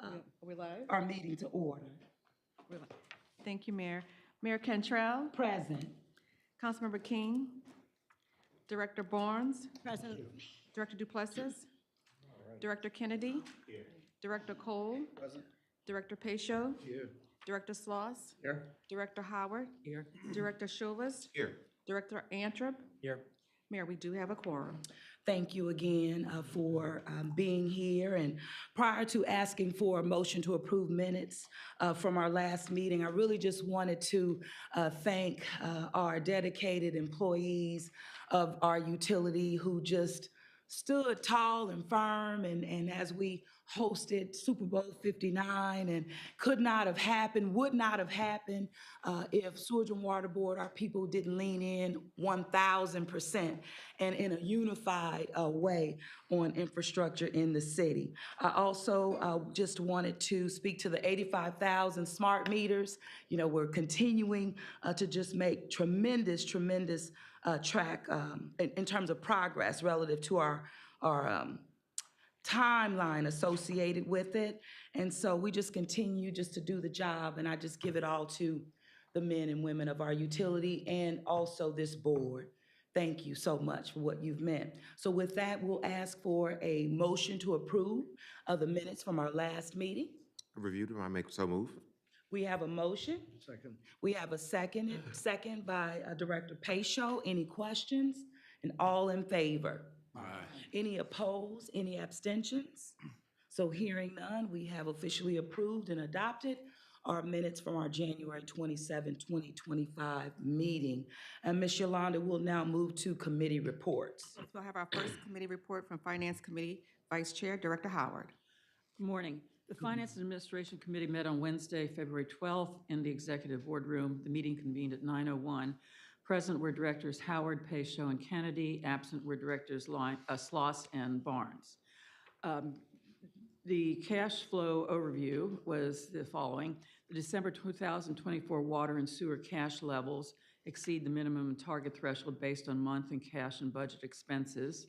Are we live? our meeting to order. We're live. Thank you, Mayor. Mayor Cantrell, Present. Councilmember King, Director Barnes, Present. Director Duplessis, Director Kennedy, Director Cole, Director Pacho, Director Sloss, Here. Director Howard, Here. Director Chauvas, Here. Director Antrim. Here. Mayor, we do have a quorum. Thank you again for being here. And prior to asking for a motion to approve minutes from our last meeting, I really just wanted to thank our dedicated employees of our utility who just stood tall and firm, and as we hosted Super Bowl 59, and could not have happened, would not have happened if Sewage and Water Board, our people, didn't lean in 1,000% and in a unified way on infrastructure in the city. I also just wanted to speak to the 85,000 smart meters. You know, we're continuing to just make tremendous track in terms of progress relative to our timeline associated with it. And so we just continue just to do the job, and I just give it all to the men and women of our utility and also this board. Thank you so much for what you've meant. So with that, we'll ask for a motion to approve of the minutes from our last meeting. Reviewed them, I make so move. We have a motion. Second. We have a second by Director Pacho. Any questions? And all in favor? Aye. Any opposed? Any abstentions? So hearing none, we have officially approved and adopted our minutes from our January 27, 2025 meeting. And Ms. Yolanda will now move to committee reports. We'll have our first committee report from Finance Committee, Vice Chair, Director Howard. Good morning. The Finance and Administration Committee met on Wednesday, February 12th in the Executive Boardroom. The meeting convened at 9:01. Present were Directors Howard, Pacho, and Kennedy. Absent were Directors Sloss and Barnes. The cash flow overview was the following. The December 2024 water and sewer cash levels exceed the minimum target threshold based on month and cash and budget expenses.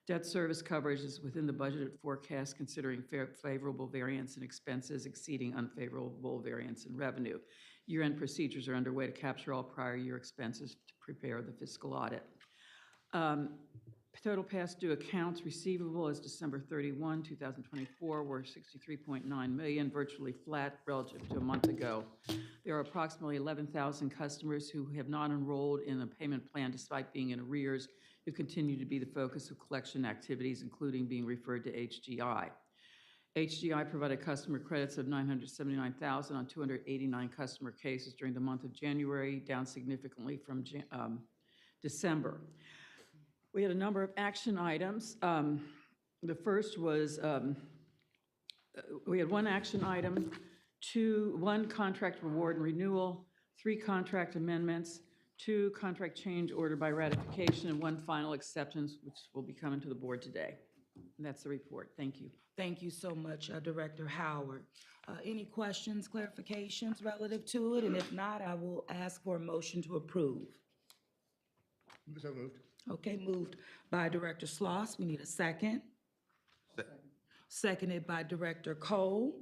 Debt service coverage is within the budgeted forecast, considering favorable variance in expenses exceeding unfavorable variance in revenue. Year-end procedures are underway to capture all prior year expenses to prepare the fiscal audit. Total past due accounts receivable as December 31, 2024 were $63.9 million, virtually flat relative to a month ago. There are approximately 11,000 customers who have not enrolled in a payment plan despite being in arrears, who continue to be the focus of collection activities, including being referred to HGI. HGI provided customer credits of $979,000 on 289 customer cases during the month of January, down significantly from December. We had a number of action items. The first was, we had one action item, one contract reward and renewal, 3 contract amendments, 2 contract change order by ratification, and 1 final acceptance, which will be coming to the board today. And that's the report. Thank you. Thank you so much, Director Howard. Any questions, clarifications relative to it? And if not, I will ask for a motion to approve. So moved. Okay, moved by Director Sloss. We need a second. Seconded by Director Cole.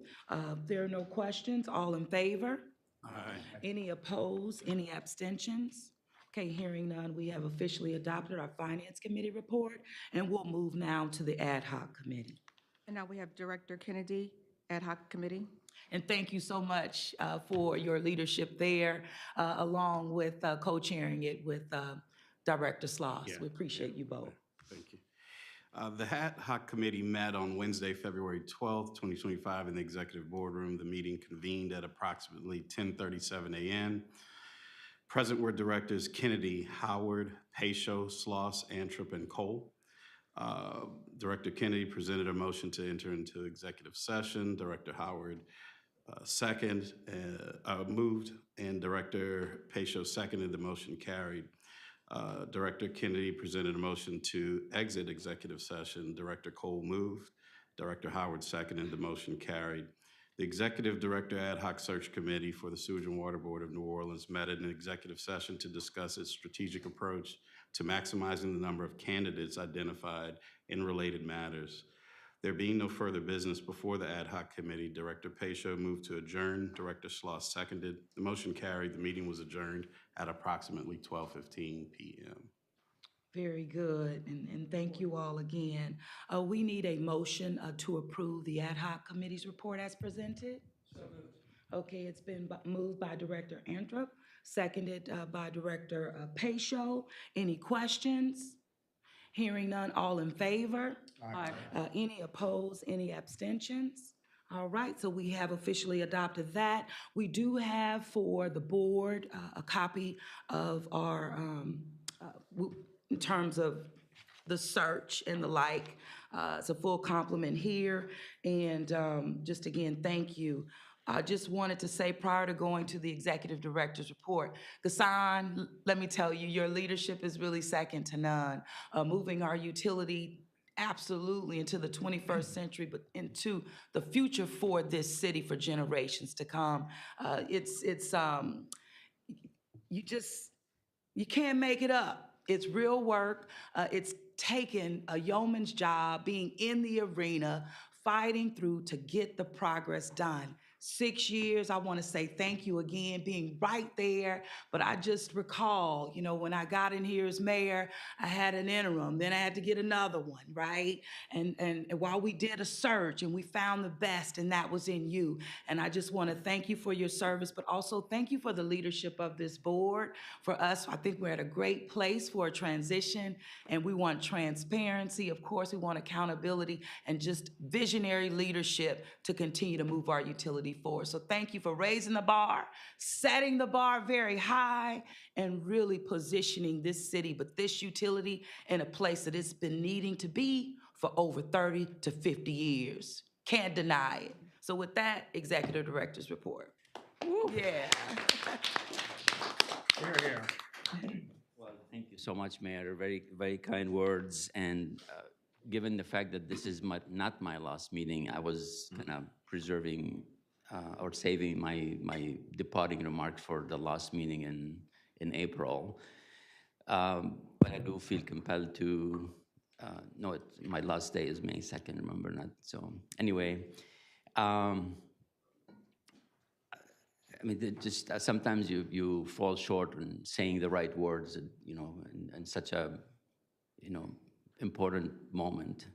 There are no questions. All in favor? Aye. Any opposed? Any abstentions? Okay, hearing none, we have officially adopted our Finance Committee report, and we'll move now to the Ad Hoc Committee. And now we have Director Kennedy, Ad Hoc Committee. And thank you so much for your leadership there, along with co-chairing it with Director Sloss. Yeah, We appreciate you both. Thank you. The Ad Hoc Committee met on Wednesday, February 12th, 2025 in the Executive Boardroom. The meeting convened at approximately 10:37 a.m. Present were Directors Kennedy, Howard, Pacho, Sloss, Antrim, and Cole. Director Kennedy presented a motion to enter into executive session. Director Howard moved, and Director Pacho seconded. The motion carried. Director Kennedy presented a motion to exit executive session. Director Cole moved. Director Howard seconded. The motion carried. The Executive Director Ad Hoc Search Committee for the Sewage and Water Board of New Orleans met in an executive session to discuss its strategic approach to maximizing the number of candidates identified in related matters. There being no further business before the ad hoc committee, Director Pacho moved to adjourn. Director Schloss seconded. The motion carried. The meeting was adjourned at approximately 12:15 p.m. Very good, and thank you all again. We need a motion to approve the ad hoc committee's report as presented. So moved. Okay, it's been moved by Director Anthrop, seconded by Director Pacho. Any questions? Hearing none, all in favor? Aye. Any opposed, any abstentions? All right, so we have officially adopted that. We do have for the board a copy of our, in terms of the search and the like. It's a full complement here. And just again, thank you. I just wanted to say prior to going to the executive director's report, Ghassan, let me tell you, your leadership is really second to none. Moving our utility absolutely into the 21st century, but into the future for this city for generations to come. You can't make it up. It's real work. It's taken a yeoman's job, being in the arena, fighting through to get the progress done. 6 years, I want to say thank you again, being right there. But I just recall, when I got in here as mayor, I had an interim, then I had to get another one, right? And while we did a search and we found the best, and that was in you. And I just want to thank you for your service, but also thank you for the leadership of this board. For us, I think we're at a great place for a transition, and we want transparency. Of course, we want accountability and just visionary leadership to continue to move our utility forward. So thank you for raising the bar, setting the bar very high, and really positioning this city, but this utility in a place that it's been needing to be for over 30 to 50 years. Can't deny it. So with that, Executive Director's report. Yeah. Here. Well, thank you so much, Mayor. Very, very kind words. And given the fact that this is not my last meeting, I was kind of preserving or saving my departing remarks for the last meeting in April. But I do feel compelled to, no, my last day is May 2nd, remember not? So anyway, I mean, just sometimes you fall short in saying the right words, in such a, important moment,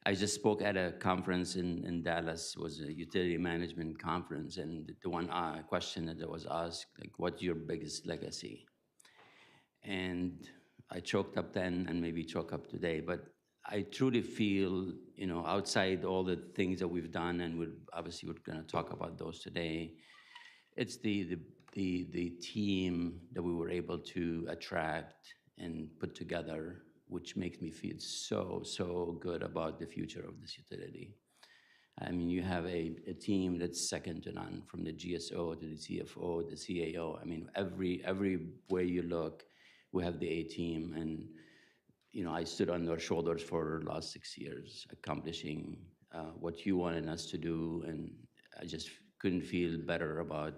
I just spoke at a conference in Dallas. It was a utility management conference, and the one question that was asked, like, what's your biggest legacy? And I choked up then, and maybe choke up today, but I truly feel, outside all the things that we've done, and we're going to talk about those today, it's the team that we were able to attract and put together, which makes me feel so good about the future of this utility. I mean, you have a team that's second to none, from the GSO to the CFO, the CAO. I mean, every way you look, we have the A team, and I stood on their shoulders for the last 6 years, accomplishing what you wanted us to do, and I just couldn't feel better about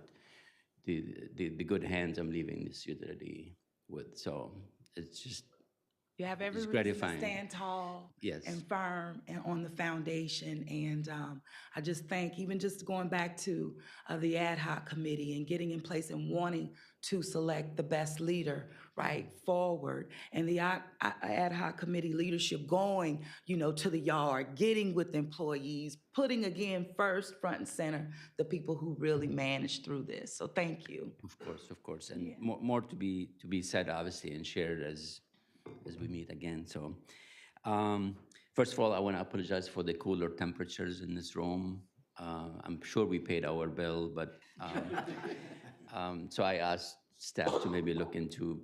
the good hands I'm leaving this utility with. So it's just, You have every it's reason to gratifying. stand tall Yes. and firm and on the foundation. And I just think, even just going back to the ad hoc committee and getting in place and wanting to select the best leader, right, forward, and the ad hoc committee leadership going, to the yard, getting with employees, putting again first, front and center, the people who really managed through this. So thank you. Of course, and more to be said, obviously, and shared as we meet again. So, first of all, I want to apologize for the cooler temperatures in this room. I'm sure we paid our bill, but so I asked staff to maybe look into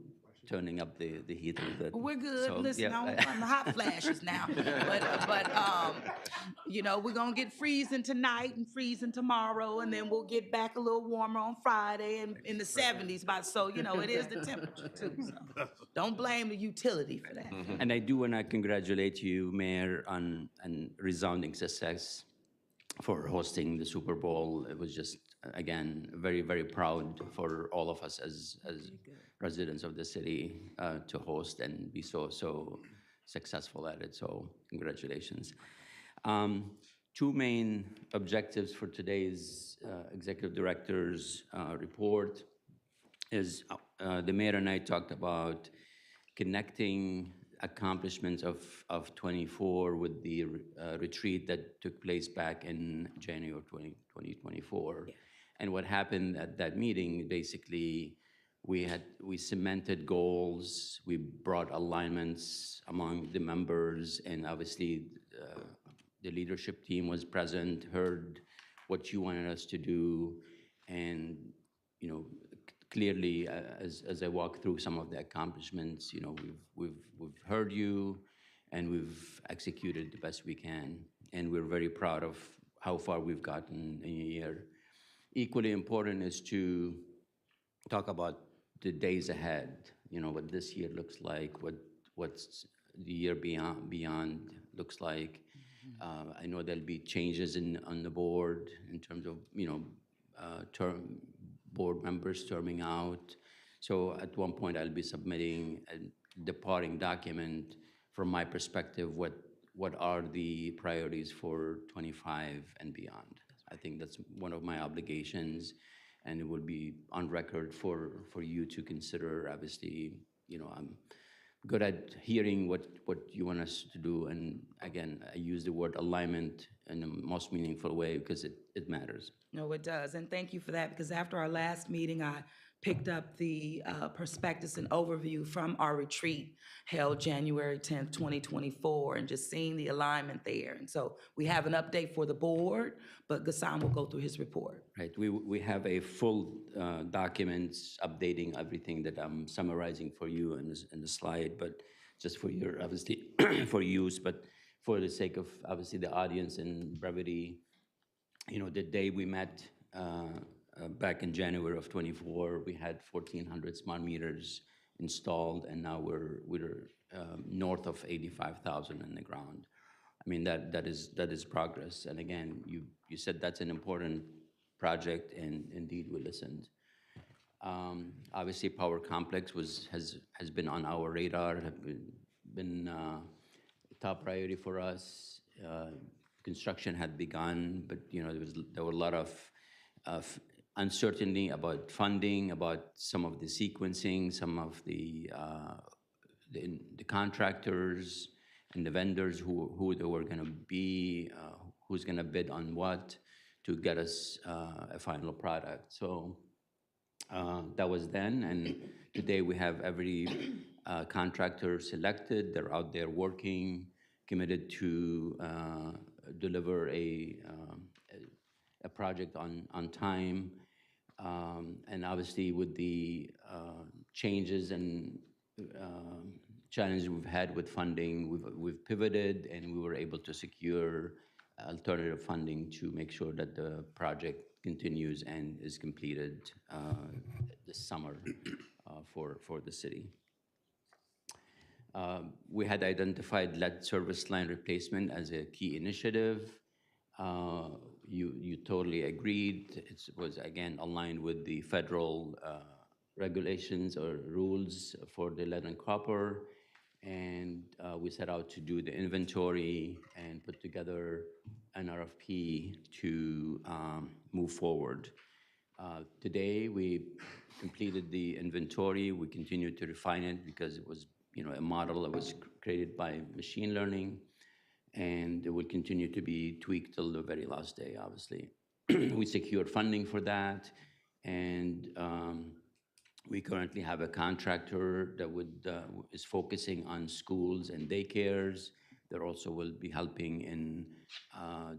turning up the heat a little bit. We're good. So, Listen, yeah. I'm on the hot flashes now. But we're going to get freezing tonight and freezing tomorrow, and then we'll get back a little warmer on Friday and in the 70s. So, it is the temperature, too. So don't blame the utility for that. And I do want to congratulate you, Mayor, on resounding success for hosting the Super Bowl. It was just, again, very, very proud for all of us as residents of the city to host and be so successful at it, so congratulations. Two main objectives for today's executive director's report is the mayor and I talked about connecting accomplishments of 24 with the retreat that took place back in January of 2024. Yeah. And what happened at that meeting, basically, we cemented goals, we brought alignments among the members, and obviously the leadership team was present, heard what you wanted us to do, and clearly, as I walk through some of the accomplishments, we've heard you, and we've executed the best we can, and we're very proud of how far we've gotten in a year. Equally important is to talk about the days ahead. What this year looks like, what's the year beyond looks like. I know there'll be changes on the board in terms of board members terming out. So at one point, I'll be submitting a departing document from my perspective, what are the priorities for 25 and beyond. I think that's one of my obligations, and it will be on record for you to consider. Obviously, I'm good at hearing what you want us to do, and again, I use the word alignment in the most meaningful way because it matters. No, it does, and thank you for that, because after our last meeting, I picked up the prospectus and overview from our retreat held January 10th, 2024, and just seeing the alignment there. And so we have an update for the board, but Ghassan will go through his report. Right, we have a full document updating everything that I'm summarizing for you in the slide, but just for your, obviously, for use, but for the sake of, obviously, the audience and brevity, the day we met back in January of 24, we had 1,400 smart meters installed, and now we're north of 85,000 in the ground. I mean, that is progress. And again, you said that's an important project, and indeed we listened. Obviously, Power Complex has been on our radar, have been a top priority for us. Construction had begun, but there were a lot of uncertainty about funding, about some of the sequencing, some of the contractors and the vendors who they were going to be, who's going to bid on what to get us a final product. So that was then, and today we have every contractor selected. They're out there working, committed to deliver a project on time. And obviously with the changes and challenges we've had with funding, we've pivoted, and we were able to secure alternative funding to make sure that the project continues and is completed this summer for the city. We had identified lead service line replacement as a key initiative. You totally agreed. It was, again, aligned with the federal regulations or rules for the lead and copper. And we set out to do the inventory and put together an RFP to move forward. Today, we completed the inventory. We continued to refine it because it was a model that was created by machine learning, and it will continue to be tweaked till the very last day, obviously. We secured funding for that, and we currently have a contractor that is focusing on schools and daycares. There also will be helping in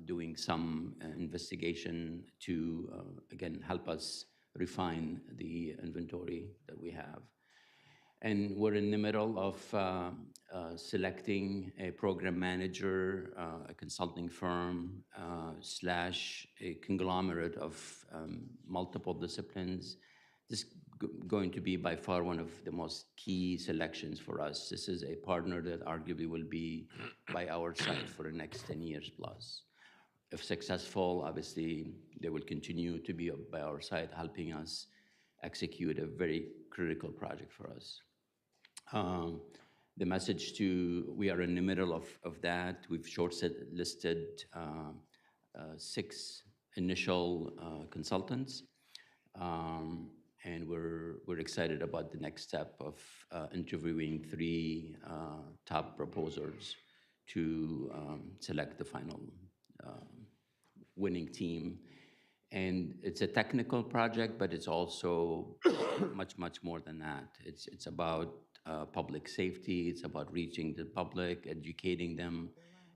doing some investigation to, again, help us refine the inventory that we have. And we're in the middle of selecting a program manager, a consulting firm, slash a conglomerate of multiple disciplines. This going to be by far one of the most key selections for us. This is a partner that arguably will be by our side for the next 10 years plus. If successful, obviously, they will continue to be by our side, helping us execute a very critical project for us. The message we are in the middle of that. We've short-listed 6 initial consultants. And we're excited about the next step of interviewing 3 top proposers to select the final winning team. And it's a technical project, but it's also much, much more than that. It's about public safety. It's about reaching the public, educating them.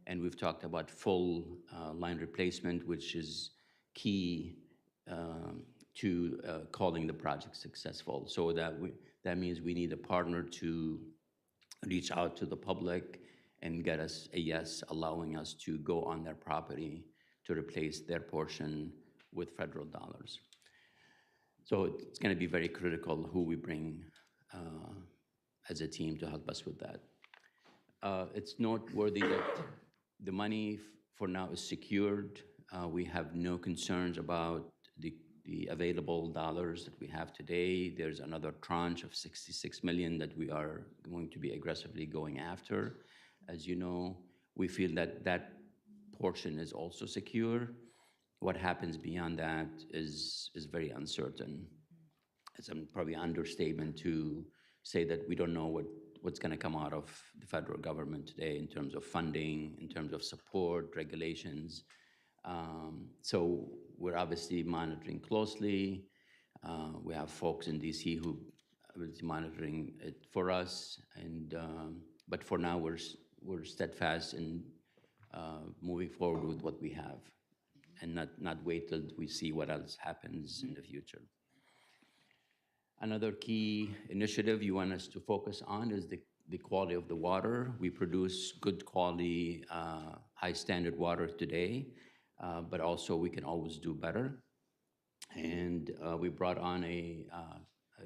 And we've talked about full line replacement, which is key to calling the project successful. So that means we need a partner to reach out to the public and get us a yes, allowing us to go on their property to replace their portion with federal dollars. So it's going to be very critical who we bring as a team to help us with that. It's noteworthy that the money for now is secured. We have no concerns about the available dollars that we have today. There's another tranche of $66 million that we are going to be aggressively going after. As you know, we feel that that portion is also secure. What happens beyond that is very uncertain. It's probably an understatement to say that we don't know what's going to come out of the federal government today in terms of funding, in terms of support, regulations. So we're obviously monitoring closely. We have folks in DC who are monitoring it for us, but for now we're steadfast in moving forward with what we have, and not wait till we see what else happens in the future. Another key initiative you want us to focus on is the quality of the water. We produce good quality, high standard water today, but also we can always do better. And we brought on a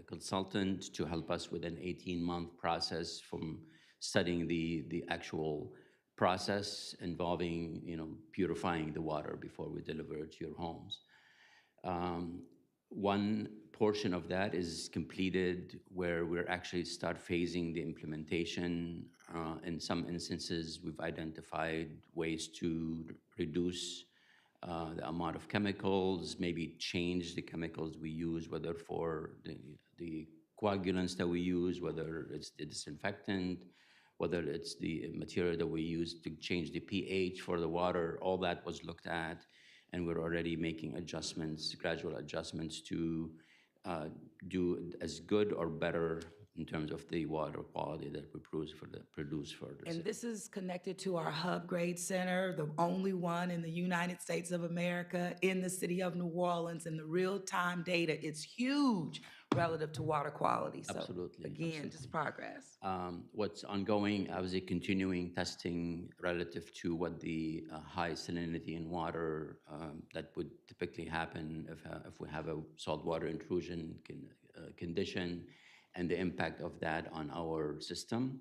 consultant to help us with an 18-month process from studying the actual process involving, purifying the water before we deliver it to your homes. One portion of that is completed, where we're actually start phasing the implementation. In some instances, we've identified ways to reduce the amount of chemicals, maybe change the chemicals we use, whether for the coagulants that we use, whether it's the disinfectant, whether it's the material that we use to change the pH for the water. All that was looked at, and we're already making adjustments, gradual adjustments to do as good or better in terms of the water quality that we produce for the And this is connected to our Hub Grade Center, the only one in the United States of America, in the city of New Orleans, and the real-time data, it's huge relative to water quality. So Absolutely, again, just progress. What's ongoing, obviously continuing testing relative to what the high salinity in water that would typically happen if we have a saltwater intrusion condition, and the impact of that on our system,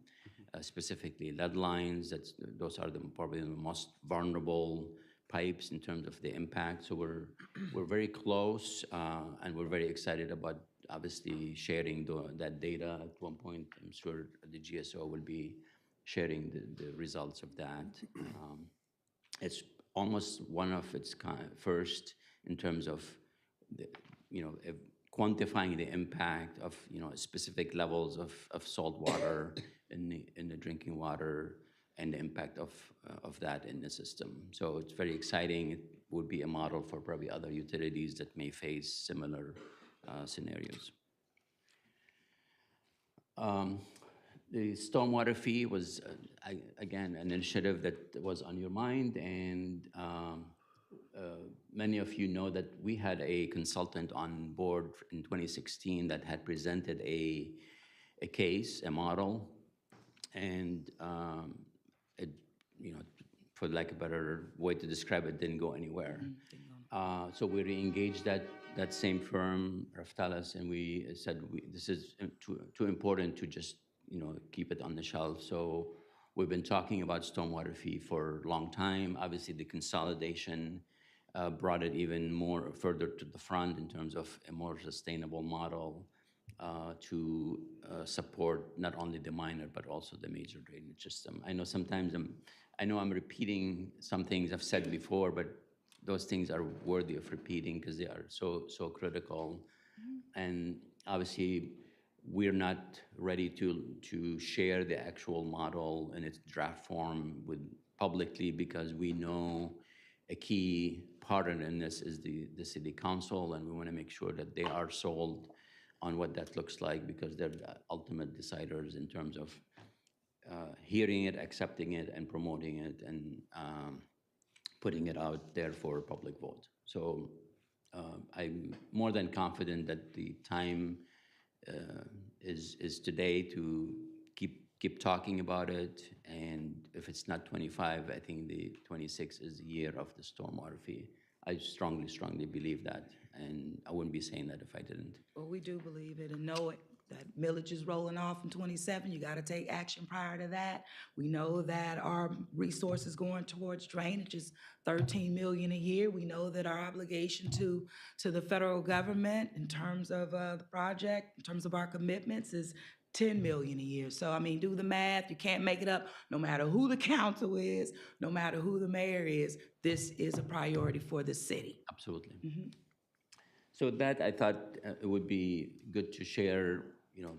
specifically lead lines. Those are probably the most vulnerable pipes in terms of the impact. So we're very close, and we're very excited about obviously sharing that data at one point. I'm sure the GSO will be sharing the results of that. It's almost one of its kind first in terms of quantifying the impact of specific levels of salt water in the drinking water, and the impact of that in the system. So it's very exciting. It would be a model for probably other utilities that may face similar scenarios. The stormwater fee was, again, an initiative that was on your mind, and many of you know that we had a consultant on board in 2016 that had presented a case, a model, and it, for lack of a better way to describe it, didn't go anywhere. So we re-engaged that same firm, Raftalis, and we said this is too important to just keep it on the shelf. So we've been talking about stormwater fee for a long time. Obviously, the consolidation brought it even more further to the front in terms of a more sustainable model. to support not only the minor, but also the major drainage system. I know sometimes I'm repeating some things I've said before, but those things are worthy of repeating because they are so critical. And obviously, we're not ready to share the actual model in its draft form with publicly because we know a key partner in this is the city council, and we want to make sure that they are sold on what that looks like because they're the ultimate deciders in terms of hearing it, accepting it, and promoting it, and putting it out there for public vote. So I'm more than confident that the time is today to keep talking about it. And if it's not 25, I think the 26 is the year of the stormwater fee. I strongly believe that, and I wouldn't be saying that if I didn't. Well, we do believe it and know it, that millage is rolling off in 27. You got to take action prior to that. We know that our resources going towards drainage is 13 million a year. We know that our obligation to the federal government in terms of the project, in terms of our commitments is 10 million a year. So, I mean, do the math. You can't make it up. No matter who the council is, no matter who the mayor is, this is a priority for the city. Absolutely. So with that, I thought it would be good to share,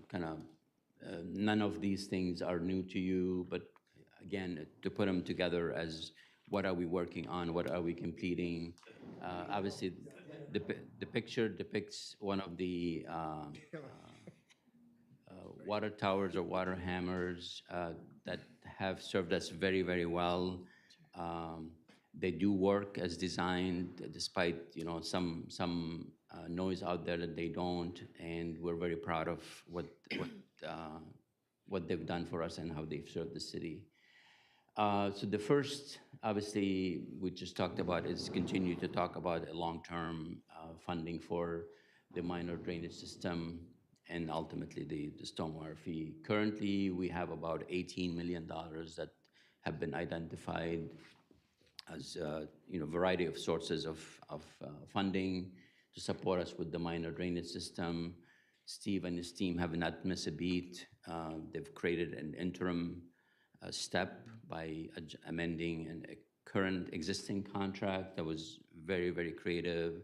kind of, none of these things are new to you, but again, to put them together as what are we working on, what are we completing. Obviously, the picture depicts one of the water towers or water hammers that have served us very well. They do work as designed, despite some noise out there that they don't, and we're very proud of what they've done for us and how they've served the city. So the first, obviously, we just talked about is continue to talk about a long-term funding for the minor drainage system and ultimately the stormwater fee. Currently, we have about $18 million that have been identified as variety of sources of funding to support us with the minor drainage system. Steve and his team have not missed a beat. They've created an interim step by amending a current existing contract that was very creative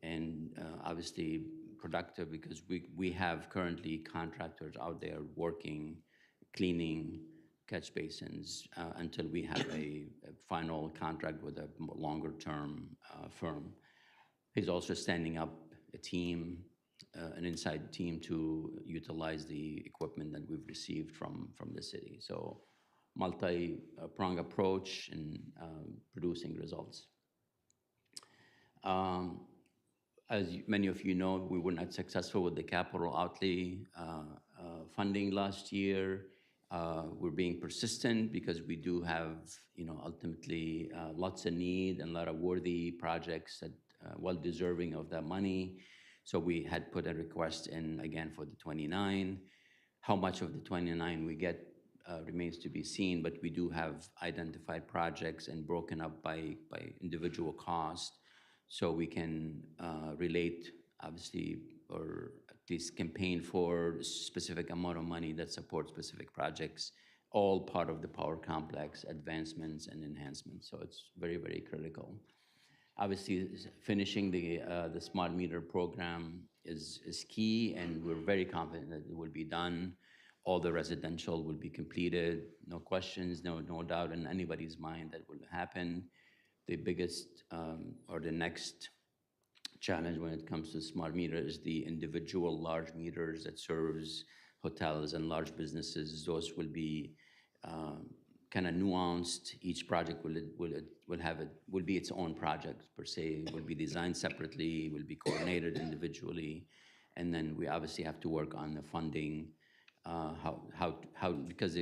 and obviously productive because we have currently contractors out there working, cleaning catch basins until we have a final contract with a longer-term firm. He's also standing up a team, an inside team to utilize the equipment that we've received from the city. So multi-prong approach in producing results. As many of you know, we were not successful with the capital outlay funding last year. We're being persistent because we do have, ultimately lots of need and a lot of worthy projects that well deserving of that money. So we had put a request in again for the 29. How much of the 29 we get remains to be seen, but we do have identified projects and broken up by individual cost, so we can relate, obviously, or at least campaign for a specific amount of money that supports specific projects, all part of the power complex advancements and enhancements. So it's very critical. Obviously, finishing the smart meter program is key, and we're very confident that it will be done. All the residential will be completed, no questions, no doubt in anybody's mind that will happen. The biggest or the next challenge when it comes to smart meter is the individual large meters that serves hotels and large businesses. Those will be kind of nuanced. Each project will be its own project per se. Will be designed separately. Will be coordinated individually, and then we obviously have to work on the funding. How because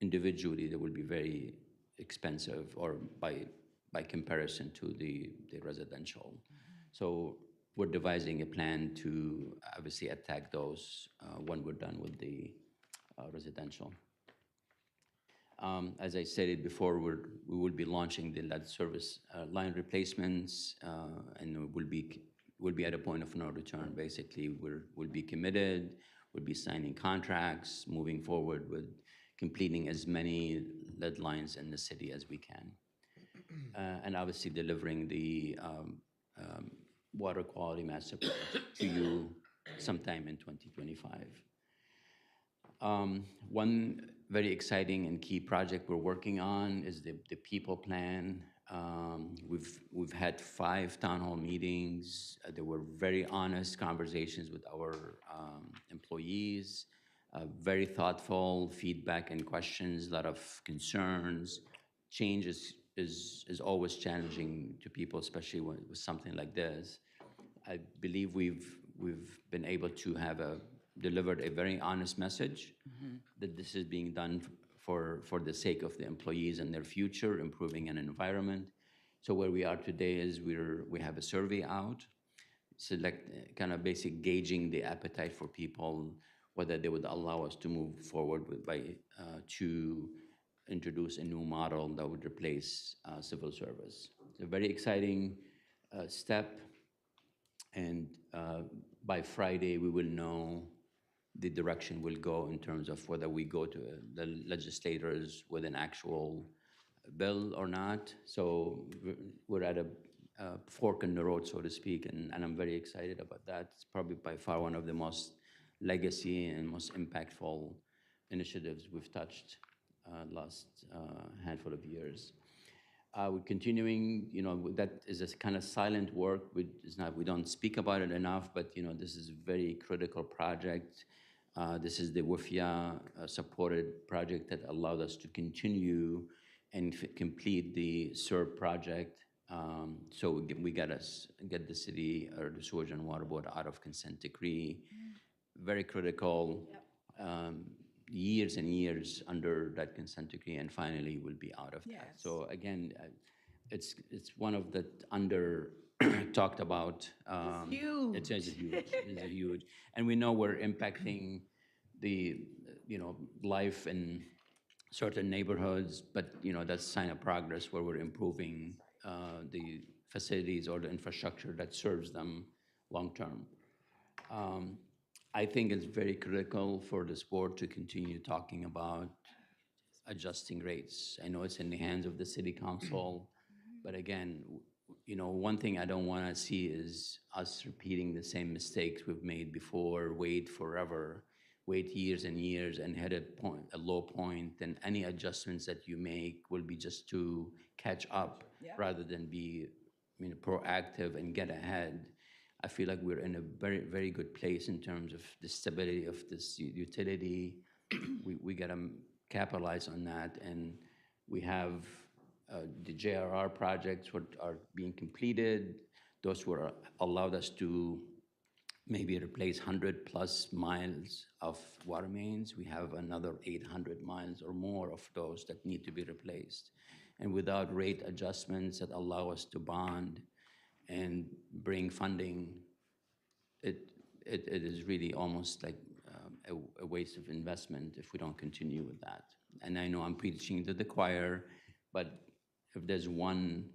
individually they will be very expensive, or by comparison to the residential. So we're devising a plan to obviously attack those when we're done with the residential. As I stated before, we will be launching the lead service line replacements, and we'll be we'll be at a point of no return. Basically, we'll be committed, we'll be signing contracts, moving forward with completing as many lead lines in the city as we can. And obviously delivering the water quality master plan to you sometime in 2025. One very exciting and key project we're working on is the people plan. We've had 5 town hall meetings. There were very honest conversations with our employees, very thoughtful feedback and questions, a lot of concerns. Change is always challenging to people, especially with something like this. I believe we've been able to have delivered a very honest message that this is being done for the sake of the employees and their future, improving an environment. So where we are today is we have a survey out, kind of basic gauging the appetite for people, whether they would allow us to move forward to introduce a new model that would replace civil service. It's a very exciting step, and by Friday we will know the direction we'll go in terms of whether we go to the legislators with an actual bill or not. So we're at a fork in the road, so to speak, and I'm very excited about that. It's probably by far one of the most legacy and most impactful initiatives we've touched last handful of years. We're continuing, that is a kind of silent work. We don't speak about it enough, but this is a very critical project. This is the WIFIA supported project that allowed us to continue and complete the SERB project. So we get the city or the Sewage and Water Board out of consent decree. Very critical. Yep. Years and years under that consent decree, and finally we'll be out of that. So again, it's one of the under talked about. It's huge. It's huge. It's huge, and we know we're impacting the life in certain neighborhoods, but that's a sign of progress where we're improving the facilities or the infrastructure that serves them long term. I think it's very critical for this board to continue talking about adjusting rates. I know it's in the hands of the city council, but again, one thing I don't want to see is us repeating the same mistakes we've made before, wait forever, wait years and years and hit a low point, and any adjustments that you make will be just to catch up rather than be proactive and get ahead. I feel like we're in a very, very good place in terms of the stability of this utility. We got to capitalize on that, and we have the JRR projects are being completed. Those were allowed us to maybe replace 100+ miles of water mains. We have another 800 miles or more of those that need to be replaced. And without rate adjustments that allow us to bond and bring funding, it is really almost like a waste of investment if we don't continue with that. And I know I'm preaching to the choir, but if there's one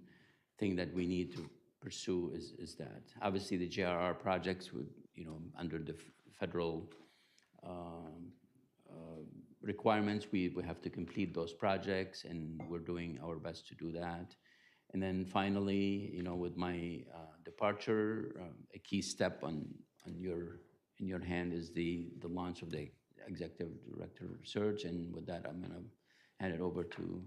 thing that we need to pursue is that. Obviously, the JRR projects would, under the federal requirements, we have to complete those projects, and we're doing our best to do that. And then finally, with my departure, a key step in your hand is the launch of the executive director search. And with that, I'm going to hand it over to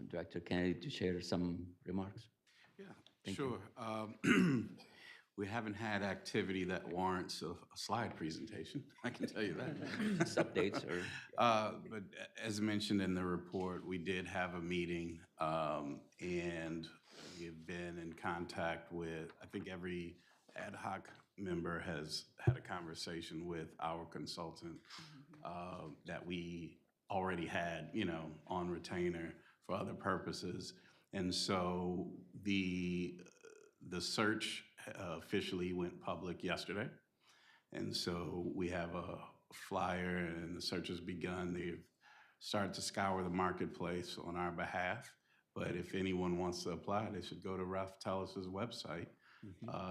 Director Kennedy to share some remarks. Yeah, sure. We haven't had activity that warrants a slide presentation, I can tell you that. Just updates or... But as mentioned in the report, we did have a meeting, and we've been in contact with, I think every ad hoc member has had a conversation with our consultant that we already had, on retainer for other purposes. And so the search officially went public yesterday. And so we have a flyer, and the search has begun. They've started to scour the marketplace on our behalf. But if anyone wants to apply, they should go to Ralph Tellis's website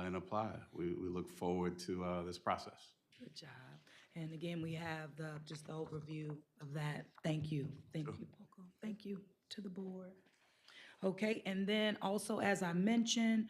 and apply. We look forward to this process. Good job. And again, we have just the overview of that. Thank you. Thank you, Poco. Thank you to the board. Okay, and then also, as I mentioned,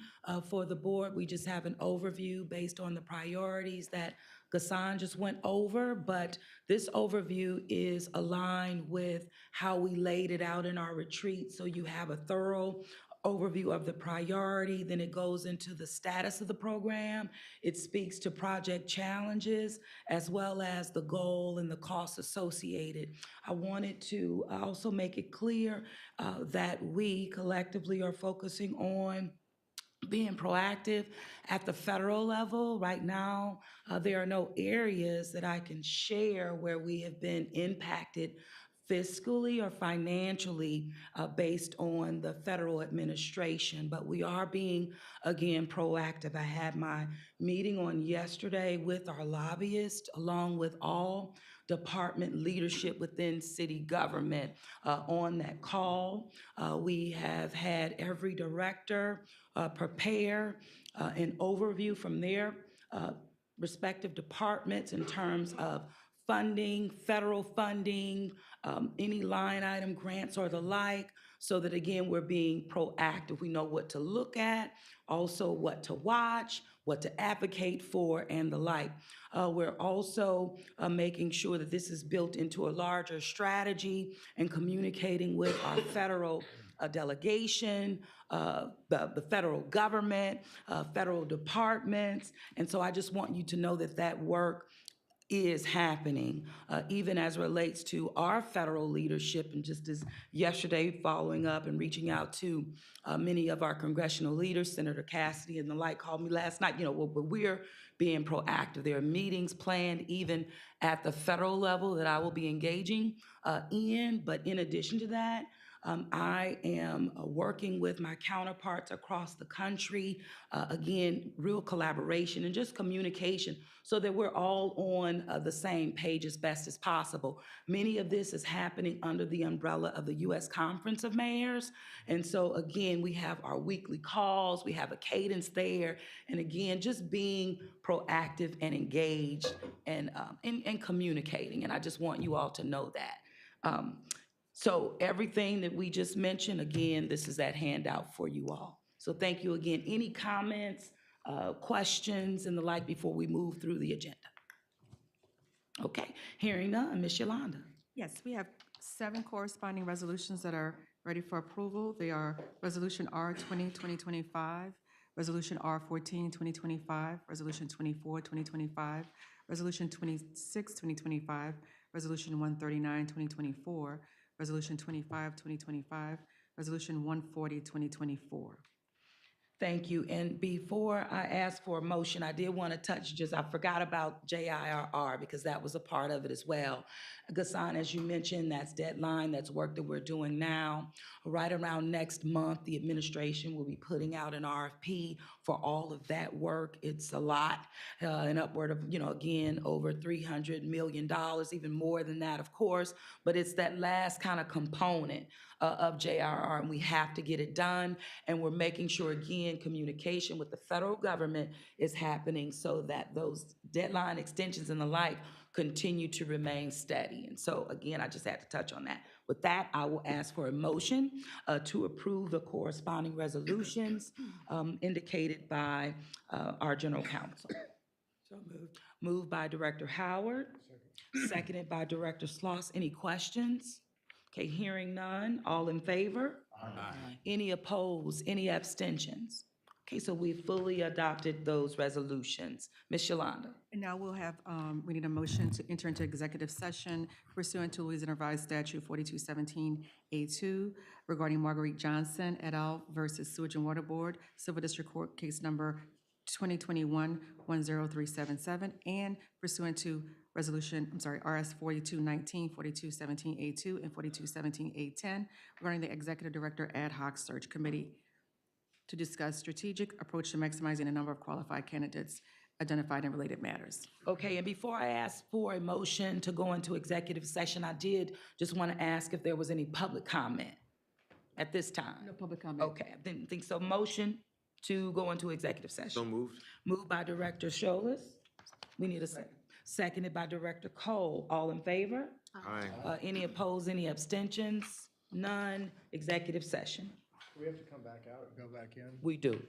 for the board, we just have an overview based on the priorities that Ghassan just went over, but this overview is aligned with how we laid it out in our retreat. So you have a thorough overview of the priority, then it goes into the status of the program. It speaks to project challenges as well as the goal and the costs associated. I wanted to also make it clear that we collectively are focusing on being proactive at the federal level. Right now, there are no areas that I can share where we have been impacted fiscally or financially based on the federal administration, but we are being, again, proactive. I had my meeting on yesterday with our lobbyists, along with all department leadership within city government on that call. We have had every director prepare an overview from their respective departments in terms of funding, federal funding, any line item grants or the like, so that again, we're being proactive. We know what to look at, also what to watch, what to advocate for, and the like. We're also making sure that this is built into a larger strategy and communicating with our federal delegation, the federal government, federal departments. And so I just want you to know that that work is happening, even as relates to our federal leadership. And just as yesterday, following up and reaching out to many of our congressional leaders, Senator Cassidy and the like called me last night, but we're being proactive. There are meetings planned even at the federal level that I will be engaging in. But in addition to that, I am working with my counterparts across the country, again, real collaboration and just communication so that we're all on the same page as best as possible. Many of this is happening under the umbrella of the U.S. Conference of Mayors. And so, again, we have our weekly calls, we have a cadence there, and again, just being proactive and engaged and communicating. And I just want you all to know that. So everything that we just mentioned, again, this is that handout for you all. So thank you again. Any comments, questions, and the like before we move through the agenda? Okay, hearing none, Ms. Yolanda. Yes, we have 7 corresponding resolutions that are ready for approval. They are Resolution R20, 2025, Resolution R14, 2025, Resolution 24, 2025, Resolution 26, 2025, Resolution 139, 2024, Resolution 25, 2025, Resolution 140, 2024. Thank you. And before I ask for a motion, I did want to touch I forgot about JIRR because that was a part of it as well. Ghassan, as you mentioned, that's deadline, that's work that we're doing now. Right around next month, the administration will be putting out an RFP for all of that work. It's a lot, and upward of, again, over $300 million, even more than that, of course, but it's that last kind of component of JIRR, and we have to get it done. And we're making sure, again, communication with the federal government is happening so that those deadline extensions and the like continue to remain steady. And so, again, I just had to touch on that. With that, I will ask for a motion to approve the corresponding resolutions indicated by our general counsel. So moved. Moved by Director Howard, seconded by Director Sloss. Any questions? Okay, hearing none. All in favor? Aye. Any opposed? Any abstentions? Okay, so we fully adopted those resolutions. Ms. Yolanda. And now we'll have, we need a motion to enter into executive session pursuant to Louisiana Revised Statute 4217A2 regarding Marguerite Johnson et al. Versus Sewage and Water Board, Civil District Court Case Number 2021-10377, and pursuant to RS 4219, 4217A2, and 4217A10 regarding the Executive Director Ad Hoc Search Committee to discuss strategic approach to maximizing the number of qualified candidates identified in related matters. Okay, and before I ask for a motion to go into executive session, I did just want to ask if there was any public comment at this time. No public comment. Okay, I didn't think so. Motion? to go into executive session? So moved. Moved by Director Scholas. We need a second. Seconded by Director Cole. All in favor? Aye. Any opposed, any abstentions? None. Executive session. Do we have to come back out and go back in? We do.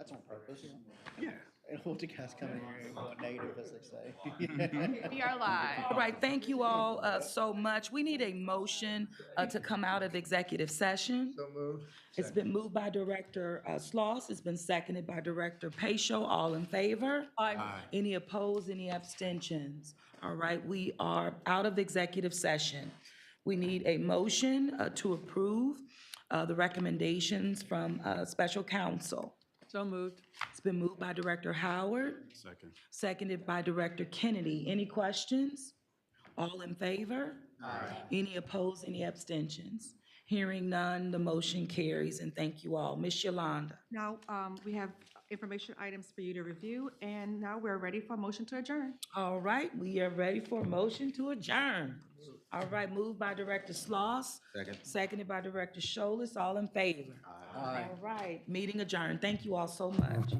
That's on purpose. Yeah. And hold you guys coming here and going native, as they say. We are live. All right, thank you all so much. We need a motion to come out of executive session. So moved. It's been moved by Director Sloss. It's been seconded by Director Pacho. All in favor? Aye. Any opposed, any abstentions? All right, we are out of executive session. We need a motion to approve the recommendations from special counsel. So moved. It's been moved by Director Howard, Second. seconded by Director Kennedy. Any questions? All in favor? Any opposed, any abstentions? Hearing none, the motion carries, and thank you all. Ms. Yolanda. Now, we have information items for you to review, and now we're ready for a motion to adjourn. All right, we are ready for a motion to adjourn. All right, moved by Director Sloss. Second. Seconded by Director Scholas. All in favor? All right, meeting adjourned. Thank you all so much.